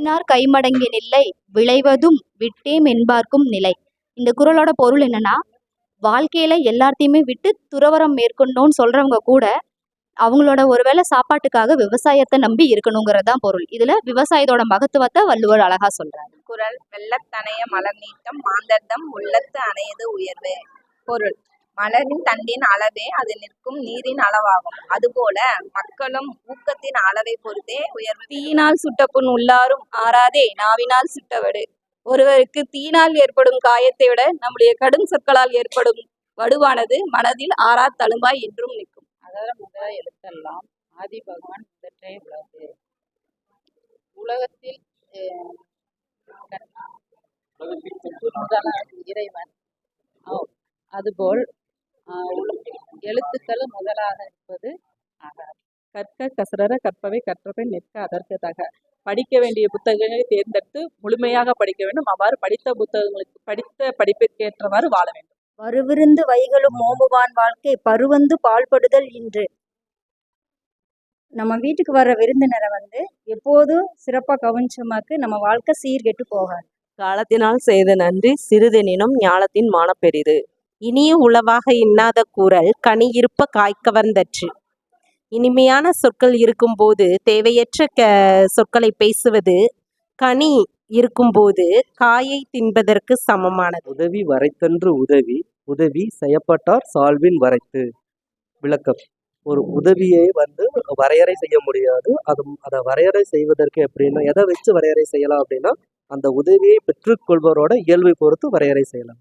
விட்டினார் கைமடங்கி நில்லை விளைவதும் விட்டேம் என்பார்க்கும் நிலை. இந்த குறளோட பொருள் என்னன்னா, வாழ்க்கையில எல்லாத்தையுமே விட்டு துறவறம் மேற்கொண்டோன்னு சொல்றவங்க கூட அவங்களோட ஒருவேளை சாப்பாட்டுக்காக விவசாயத்தை நம்பி இருக்கணுங்கிறதான் பொருள். இதுல விவசாயத்தோட மகத்துவத்தை வள்ளுவர் அழகா சொல்றாரு. குறள் வெள்ளத்தனைய மலர் நீட்டம் மாந்தர்தம் உள்ளத்து அணையது உயர்வு. பொருள்: மலரின் தண்டின் அளவே அது நிற்கும் நீரின் அளவாகும். அதுபோல மக்களும் ஊக்கத்தின் அளவை பொறுத்தே உயர்வு. தீயினால் சுட்ட புண் உள்ளாரும் ஆறாதே நாவினால் சுட்டவடு. ஒருவருக்கு தீயினால் ஏற்படும் காயத்தை விட நம்முடைய கடும் சொற்களால் ஏற்படும் வடுவானது மனதில் ஆறா தழும்பாய் என்றும் நிற்கும். அகர முதல எழுத்தெல்லாம் ஆதி பகவான் முதற்றே உலகு. உலகத்தில் முதலான இறைவன். அதுபோல் எழுத்துக்கள் முதலாக இருப்பது அகரம். கற்க கசடர கற்பவை கற்றவை நிற்க அதற்கு தக. படிக்க வேண்டிய புத்தகங்களை தேர்ந்தெடுத்து முழுமையாக படிக்க வேண்டும். அவ்வாறு படித்த படிப்பிற்கேற்றவாறு வாழ வேண்டும். வருவிருந்து வைகளும் மோமுவான் வாழ்க்கை பருவந்து பால்படுதல் இன்று. நம்ம வீட்டுக்கு வர்ற விருந்தினரை எப்போதும் சிறப்பாக கவனிச்சோமாக்கு நம்ம வாழ்க்கை சீர்கெட்டு போகாது. காலத்தினால் செய்த நன்றி சிறிதெனினும் ஞாலத்தின் மானப்பெரிது. இனிய உளவாக இன்னாத கூறல் கனி இருப்ப காய்கவர்ந்தற்று. இனிமையான சொற்கள் இருக்கும்போது தேவையற்ற சொற்களை பேசுவது கனி இருக்கும்போது காயை தின்பதற்கு சமமானது. உதவி வரைத்தன்று உதவி உதவி செய்யப்பட்டார் சால்வின் வரைத்து. விளக்கம்: ஒரு உதவியை வரையறை செய்ய முடியாது. அதை வரையறை செய்வதற்கு எப்படின்னா, எதை வச்சு வரையறை செய்யலாம் அப்படின்னா, அந்த உதவியை பெற்றுக்கொள்பவரோட இயல்பை பொறுத்து வரையறை செய்யலாம்.